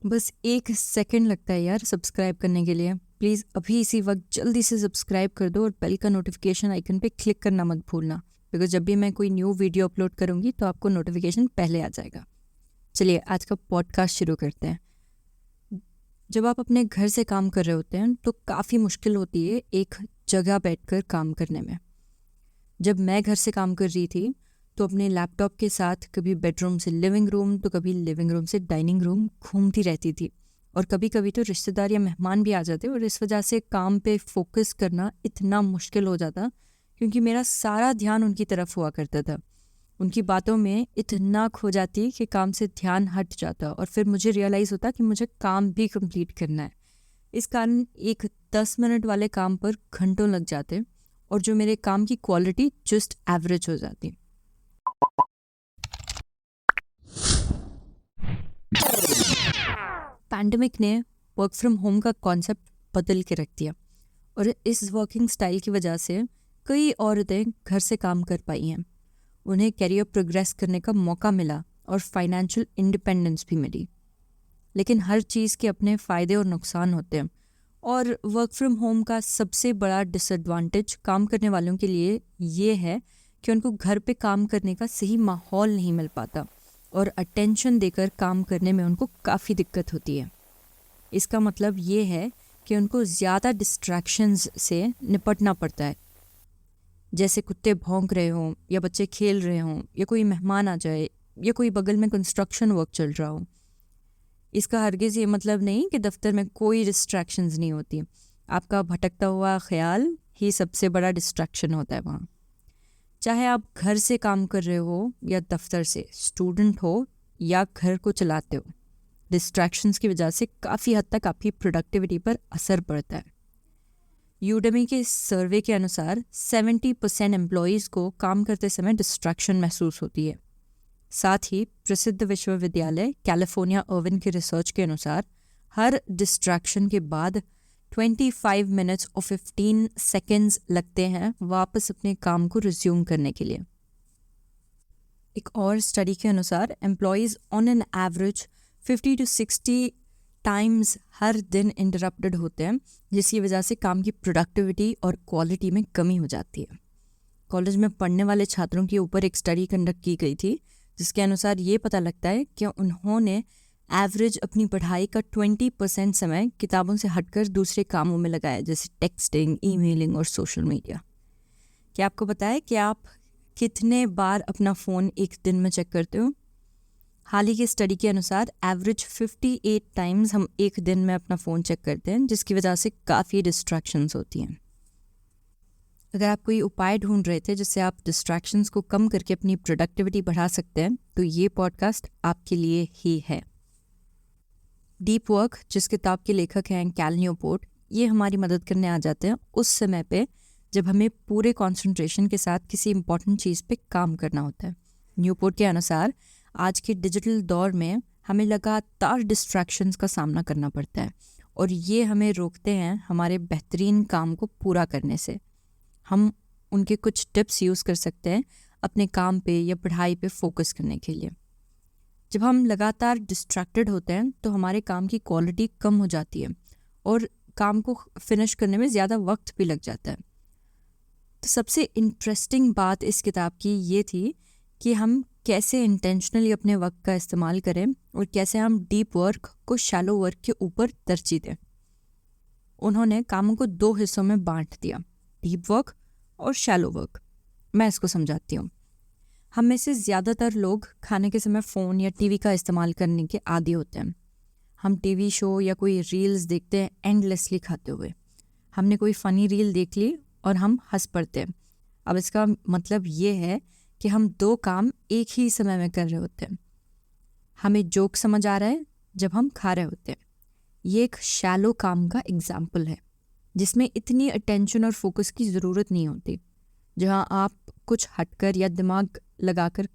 बस 1 सेकंड लगता है यार सब्सक्राइब करने के लिए। प्लीज़ अभी इसी वक्त जल्दी से सब्सक्राइब कर दो और बेल का नोटिफिकेशन आइकन पे क्लिक करना मत भूलना, बिकॉज जब भी मैं कोई न्यू वीडियो अपलोड करूँगी तो आपको नोटिफिकेशन पहले आ जाएगा। चलिए आज का पॉडकास्ट शुरू करते हैं। जब आप अपने घर से काम कर रहे होते हैं तो काफ़ी मुश्किल होती है एक जगह बैठकर काम करने में। जब मैं घर से काम कर रही थी तो अपने लैपटॉप के साथ कभी बेडरूम से लिविंग रूम तो कभी लिविंग रूम से डाइनिंग रूम घूमती रहती थी, और कभी कभी तो रिश्तेदार या मेहमान भी आ जाते और इस वजह से काम पे फोकस करना इतना मुश्किल हो जाता, क्योंकि मेरा सारा ध्यान उनकी तरफ हुआ करता था। उनकी बातों में इतना खो जाती कि काम से ध्यान हट जाता और फिर मुझे रियलाइज़ होता कि मुझे काम भी कंप्लीट करना है। इस कारण एक 10 मिनट वाले काम पर घंटों लग जाते और जो मेरे काम की क्वालिटी जस्ट एवरेज हो जाती। पैंडेमिक ने वर्क फ्रॉम होम का कॉन्सेप्ट बदल के रख दिया, और इस वर्किंग स्टाइल की वजह से कई औरतें घर से काम कर पाई हैं। उन्हें करियर प्रोग्रेस करने का मौका मिला और फाइनेंशियल इंडिपेंडेंस भी मिली। लेकिन हर चीज़ के अपने फ़ायदे और नुकसान होते हैं, और वर्क फ्रॉम होम का सबसे बड़ा डिसएडवांटेज काम करने वालों के लिए ये है कि उनको घर पे काम करने का सही माहौल नहीं मिल पाता और अटेंशन देकर काम करने में उनको काफ़ी दिक्कत होती है। इसका मतलब ये है कि उनको ज़्यादा डिस्ट्रैक्शंस से निपटना पड़ता है, जैसे कुत्ते भौंक रहे हों या बच्चे खेल रहे हों या कोई मेहमान आ जाए या कोई बगल में कंस्ट्रक्शन वर्क चल रहा हो। इसका हरगिज़ ये मतलब नहीं कि दफ्तर में कोई डिस्ट्रैक्शंस नहीं होती। आपका भटकता हुआ ख्याल ही सबसे बड़ा डिस्ट्रैक्शन होता है वहाँ। चाहे आप घर से काम कर रहे हो या दफ्तर से, स्टूडेंट हो या घर को चलाते हो, डिस्ट्रैक्शंस की वजह से काफ़ी हद तक आपकी प्रोडक्टिविटी पर असर पड़ता है। यूडेमी के सर्वे के अनुसार 70% एम्प्लॉयज़ को काम करते समय डिस्ट्रैक्शन महसूस होती है। साथ ही प्रसिद्ध विश्वविद्यालय कैलिफोर्निया अर्विन की रिसर्च के अनुसार हर डिस्ट्रैक्शन के बाद 25 मिनट्स और 15 सेकेंड्स लगते हैं वापस अपने काम को रिज्यूम करने के लिए। एक और स्टडी के अनुसार employees on an average 50 to 60 times हर दिन इंटरप्टेड होते हैं, जिसकी वजह से काम की प्रोडक्टिविटी और क्वालिटी में कमी हो जाती है। कॉलेज में पढ़ने वाले छात्रों के ऊपर एक स्टडी कंडक्ट की गई थी, जिसके अनुसार ये पता लगता है कि उन्होंने एवरेज अपनी पढ़ाई का 20% समय किताबों से हटकर दूसरे कामों में लगाया, जैसे टेक्सटिंग, ईमेलिंग और सोशल मीडिया। क्या आपको पता है कि आप कितने बार अपना फ़ोन एक दिन में चेक करते हो? हाल ही की स्टडी के अनुसार एवरेज 58 टाइम्स हम एक दिन में अपना फ़ोन चेक करते हैं, जिसकी वजह से काफ़ी डिस्ट्रैक्शंस होती हैं। अगर आप कोई उपाय ढूंढ रहे थे जिससे आप डिस्ट्रैक्शंस को कम करके अपनी प्रोडक्टिविटी बढ़ा सकते हैं, तो ये पॉडकास्ट आपके लिए ही है। डीप वर्क, जिस किताब के लेखक हैं कैल न्यूपोर्ट, ये हमारी मदद करने आ जाते हैं उस समय पे जब हमें पूरे कंसंट्रेशन के साथ किसी इंपॉर्टेंट चीज़ पे काम करना होता है। न्यूपोर्ट के अनुसार आज के डिजिटल दौर में हमें लगातार डिस्ट्रैक्शंस का सामना करना पड़ता है, और ये हमें रोकते हैं हमारे बेहतरीन काम को पूरा करने से। हम उनके कुछ टिप्स यूज़ कर सकते हैं अपने काम पे या पढ़ाई पे फोकस करने के लिए। जब हम लगातार डिस्ट्रैक्टेड होते हैं तो हमारे काम की क्वालिटी कम हो जाती है और काम को फिनिश करने में ज़्यादा वक्त भी लग जाता है। तो सबसे इंटरेस्टिंग बात इस किताब की ये थी कि हम कैसे इंटेंशनली अपने वक्त का इस्तेमाल करें और कैसे हम डीप वर्क को शैलो वर्क के ऊपर तरजीह दें। उन्होंने कामों को 2 हिस्सों में बांट दिया, डीप वर्क और शैलो वर्क। मैं इसको समझाती हूँ। हम में से ज़्यादातर लोग खाने के समय फ़ोन या टीवी का इस्तेमाल करने के आदी होते हैं। हम टीवी शो या कोई रील्स देखते हैं एंडलेसली खाते हुए। हमने कोई फ़नी रील देख ली और हम हंस पड़ते हैं। अब इसका मतलब ये है कि हम 2 काम एक ही समय में कर रहे होते हैं। हमें जोक समझ आ रहा है जब हम खा रहे होते हैं। ये एक शैलो काम का एग्जाम्पल है, जिसमें इतनी अटेंशन और फोकस की ज़रूरत नहीं होती, जहाँ आप कुछ हटकर या दिमाग लगाकर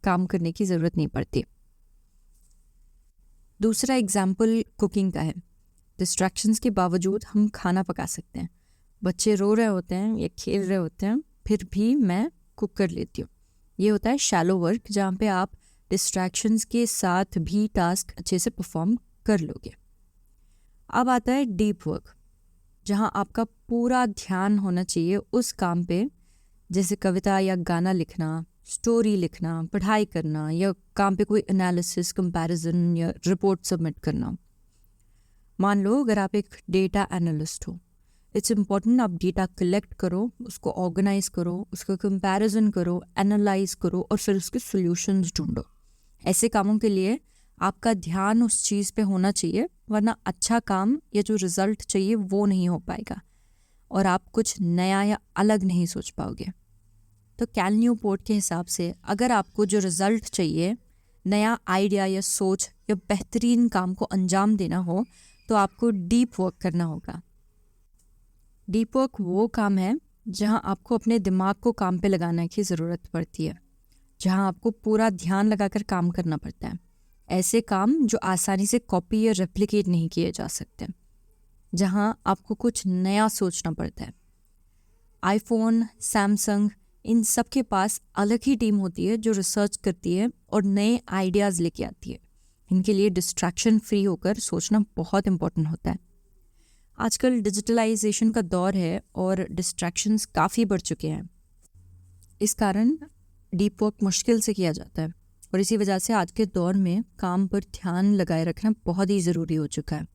काम करने की ज़रूरत नहीं पड़ती। दूसरा एग्जाम्पल कुकिंग का है। डिस्ट्रैक्शंस के बावजूद हम खाना पका सकते हैं। बच्चे रो रहे होते हैं या खेल रहे होते हैं, फिर भी मैं कुक कर लेती हूँ। ये होता है शैलो वर्क, जहाँ पे आप डिस्ट्रैक्शंस के साथ भी टास्क अच्छे से परफॉर्म कर लोगे। अब आता है डीप वर्क, जहाँ आपका पूरा ध्यान होना चाहिए उस काम पे, जैसे कविता या गाना लिखना, स्टोरी लिखना, पढ़ाई करना, या काम पे कोई एनालिसिस, कंपैरिजन या रिपोर्ट सबमिट करना। मान लो अगर आप एक डेटा एनालिस्ट हो, इट्स इम्पॉर्टेंट आप डेटा कलेक्ट करो, उसको ऑर्गेनाइज करो, उसका कंपैरिजन करो, एनालाइज करो और फिर उसके सॉल्यूशंस ढूंढो। ऐसे कामों के लिए आपका ध्यान उस चीज़ पे होना चाहिए, वरना अच्छा काम या जो रिजल्ट चाहिए वो नहीं हो पाएगा और आप कुछ नया या अलग नहीं सोच पाओगे। तो कैल न्यूपोर्ट के हिसाब से अगर आपको जो रिजल्ट चाहिए, नया आइडिया या सोच या बेहतरीन काम को अंजाम देना हो, तो आपको डीप वर्क करना होगा। डीप वर्क वो काम है जहां आपको अपने दिमाग को काम पे लगाने की ज़रूरत पड़ती है, जहां आपको पूरा ध्यान लगाकर काम करना पड़ता है। ऐसे काम जो आसानी से कॉपी या रेप्लिकेट नहीं किए जा सकते, जहां आपको कुछ नया सोचना पड़ता है। आईफोन, सैमसंग, इन सब के पास अलग ही टीम होती है जो रिसर्च करती है और नए आइडियाज़ लेके आती है। इनके लिए डिस्ट्रैक्शन फ्री होकर सोचना बहुत इम्पोर्टेंट होता है। आजकल डिजिटलाइजेशन का दौर है और डिस्ट्रैक्शंस काफ़ी बढ़ चुके हैं। इस कारण डीप वर्क मुश्किल से किया जाता है और इसी वजह से आज के दौर में काम पर ध्यान लगाए रखना बहुत ही ज़रूरी हो चुका है।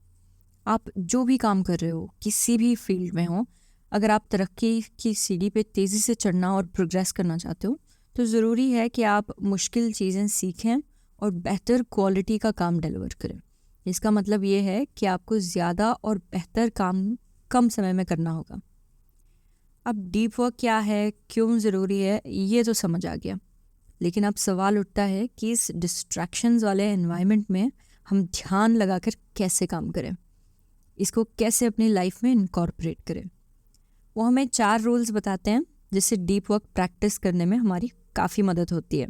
आप जो भी काम कर रहे हो, किसी भी फील्ड में हो, अगर आप तरक्की की सीढ़ी पे तेज़ी से चढ़ना और प्रोग्रेस करना चाहते हो, तो ज़रूरी है कि आप मुश्किल चीज़ें सीखें और बेहतर क्वालिटी का काम डिलीवर करें। इसका मतलब ये है कि आपको ज़्यादा और बेहतर काम कम समय में करना होगा। अब डीप वर्क क्या है, क्यों ज़रूरी है, ये तो समझ आ गया, लेकिन अब सवाल उठता है कि इस डिस्ट्रैक्शंस वाले एनवायरनमेंट में हम ध्यान लगाकर कैसे काम करें, इसको कैसे अपनी लाइफ में इनकॉर्पोरेट करें। वो हमें 4 रूल्स बताते हैं जिससे डीप वर्क प्रैक्टिस करने में हमारी काफ़ी मदद होती है।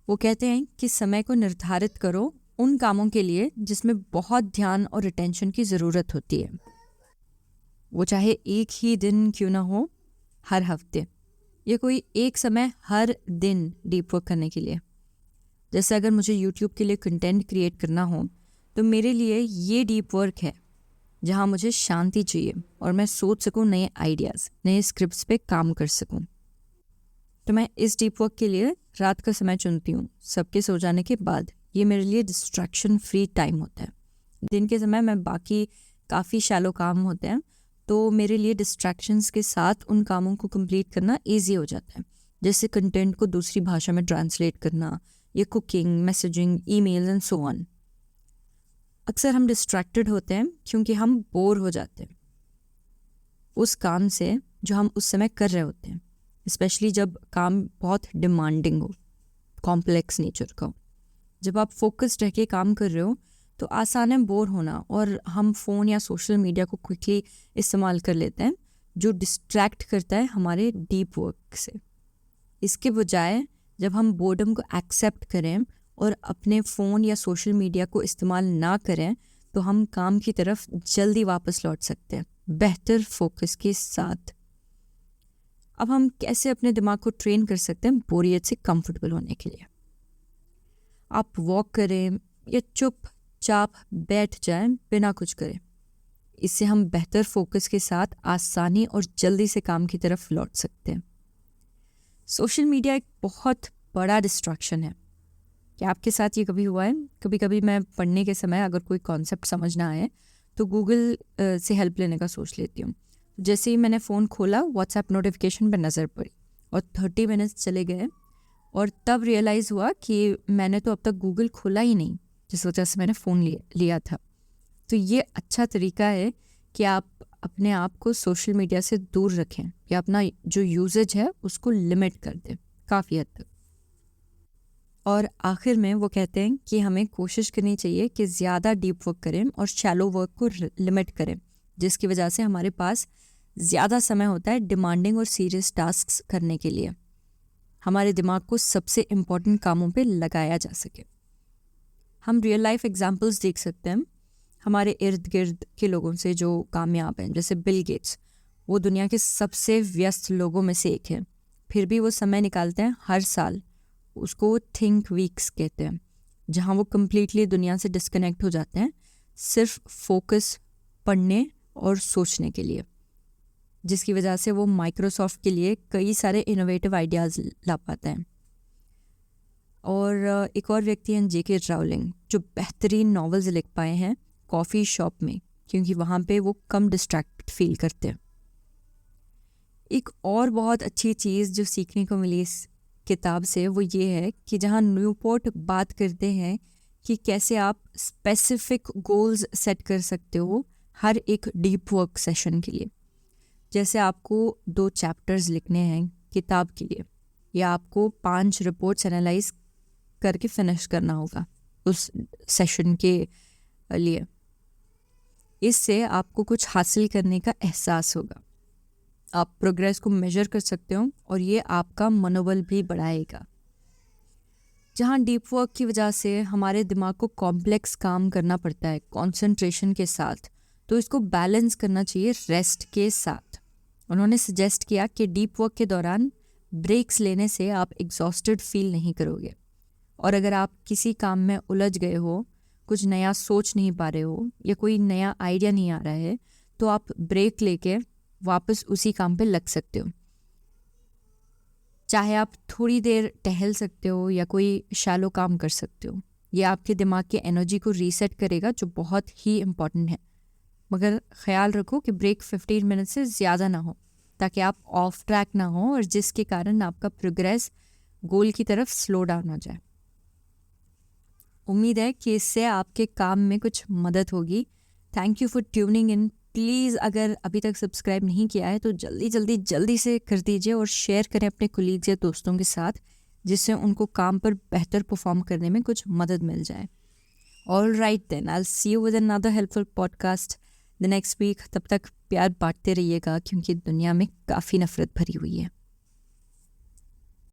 वो कहते हैं कि समय को निर्धारित करो उन कामों के लिए जिसमें बहुत ध्यान और अटेंशन की ज़रूरत होती है, वो चाहे एक ही दिन क्यों ना हो, हर हफ्ते, या कोई एक समय हर दिन डीप वर्क करने के लिए। जैसे अगर मुझे यूट्यूब के लिए कंटेंट क्रिएट करना हो, तो मेरे लिए ये डीप वर्क है जहाँ मुझे शांति चाहिए और मैं सोच सकूँ नए आइडियाज़, नए स्क्रिप्ट्स पे काम कर सकूँ। तो मैं इस डीप वर्क के लिए रात का समय चुनती हूँ, सबके सो जाने के बाद। ये मेरे लिए डिस्ट्रैक्शन फ्री टाइम होता है। दिन के समय मैं बाकी काफ़ी शैलो काम होते हैं, तो मेरे लिए डिस्ट्रैक्शंस के साथ उन कामों को कंप्लीट करना ईजी हो जाता है, जैसे कंटेंट को दूसरी भाषा में ट्रांसलेट करना या cooking, messaging, email and so on. अक्सर हम डिस्ट्रैक्टेड होते हैं क्योंकि हम बोर हो जाते हैं उस काम से जो हम उस समय कर रहे होते हैं, स्पेशली जब काम बहुत डिमांडिंग हो, कॉम्प्लेक्स नेचर का हो। जब आप फोकस्ड रह के काम कर रहे हो तो आसान है बोर होना और हम फ़ोन या सोशल मीडिया को क्विकली इस्तेमाल कर लेते हैं, जो डिस्ट्रैक्ट करता है हमारे डीप वर्क से। इसके बजाय जब हम बोर्डम को एक्सेप्ट करें और अपने फ़ोन या सोशल मीडिया को इस्तेमाल ना करें, तो हम काम की तरफ जल्दी वापस लौट सकते हैं बेहतर फोकस के साथ। अब हम कैसे अपने दिमाग को ट्रेन कर सकते हैं बोरियत से कंफर्टेबल होने के लिए? आप वॉक करें या चुपचाप बैठ जाएं बिना कुछ करें। इससे हम बेहतर फोकस के साथ आसानी और जल्दी से काम की तरफ लौट सकते हैं। सोशल मीडिया एक बहुत बड़ा डिस्ट्रैक्शन है। क्या आपके साथ ये कभी हुआ है? कभी कभी मैं पढ़ने के समय अगर कोई कॉन्सेप्ट समझ ना आए तो गूगल से हेल्प लेने का सोच लेती हूँ। जैसे ही मैंने फ़ोन खोला, व्हाट्सएप नोटिफिकेशन पर नज़र पड़ी और 30 मिनट्स चले गए और तब रियलाइज़ हुआ कि मैंने तो अब तक गूगल खोला ही नहीं, जिस वजह से मैंने फ़ोन लिया था। तो ये अच्छा तरीका है कि आप अपने आप को सोशल मीडिया से दूर रखें या अपना जो यूजेज है उसको लिमिट कर दें काफ़ी हद तक। और आखिर में वो कहते हैं कि हमें कोशिश करनी चाहिए कि ज़्यादा डीप वर्क करें और शैलो वर्क को लिमिट करें, जिसकी वजह से हमारे पास ज़्यादा समय होता है डिमांडिंग और सीरियस टास्क्स करने के लिए, हमारे दिमाग को सबसे इम्पोर्टेंट कामों पे लगाया जा सके। हम रियल लाइफ एग्जांपल्स देख सकते हैं हमारे इर्द गिर्द के लोगों से जो कामयाब हैं, जैसे बिल गेट्स। वो दुनिया के सबसे व्यस्त लोगों में से एक है, फिर भी वो समय निकालते हैं हर साल। उसको थिंक वीक्स कहते हैं, जहाँ वो कम्प्लीटली दुनिया से डिस्कनेक्ट हो जाते हैं, सिर्फ फोकस पढ़ने और सोचने के लिए, जिसकी वजह से वो माइक्रोसॉफ्ट के लिए कई सारे इनोवेटिव आइडियाज़ ला पाते हैं। और एक और व्यक्ति हैं J.K. राउलिंग, जो बेहतरीन नॉवेल्स लिख पाए हैं कॉफ़ी शॉप में, क्योंकि वहाँ पे वो कम डिस्ट्रैक्ट फील करते हैं। एक और बहुत अच्छी चीज़ जो सीखने को मिली इस किताब से वो ये है कि जहाँ न्यूपोर्ट बात करते हैं कि कैसे आप स्पेसिफिक गोल्स सेट कर सकते हो हर एक डीप वर्क सेशन के लिए। जैसे आपको 2 चैप्टर्स लिखने हैं किताब के लिए, या आपको 5 रिपोर्ट्स एनालाइज करके फिनिश करना होगा उस सेशन के लिए। इससे आपको कुछ हासिल करने का एहसास होगा, आप प्रोग्रेस को मेजर कर सकते हो और ये आपका मनोबल भी बढ़ाएगा। जहाँ डीप वर्क की वजह से हमारे दिमाग को कॉम्प्लेक्स काम करना पड़ता है कंसंट्रेशन के साथ, तो इसको बैलेंस करना चाहिए रेस्ट के साथ। उन्होंने सजेस्ट किया कि डीप वर्क के दौरान ब्रेक्स लेने से आप एग्जॉस्टेड फील नहीं करोगे, और अगर आप किसी काम में उलझ गए हो, कुछ नया सोच नहीं पा रहे हो या कोई नया आइडिया नहीं आ रहा है, तो आप ब्रेक लेके वापस उसी काम पे लग सकते हो। चाहे आप थोड़ी देर टहल सकते हो या कोई शैलो काम कर सकते हो। ये आपके दिमाग की एनर्जी को रीसेट करेगा, जो बहुत ही इम्पॉर्टेंट है। मगर ख्याल रखो कि ब्रेक 15 मिनट से ज़्यादा ना हो, ताकि आप ऑफ ट्रैक ना हो और जिसके कारण आपका प्रोग्रेस गोल की तरफ स्लो डाउन हो जाए। उम्मीद है कि इससे आपके काम में कुछ मदद होगी। Thank you for tuning in. Please अगर अभी तक सब्सक्राइब नहीं किया है तो जल्दी से कर दीजिए और शेयर करें अपने कोलीग्स या दोस्तों के साथ, जिससे उनको काम पर बेहतर परफॉर्म करने में कुछ मदद मिल जाए। All right then, I will see you with another helpful podcast the next week. तब तक प्यार बांटते रहिएगा, क्योंकि दुनिया में काफ़ी नफरत भरी हुई है।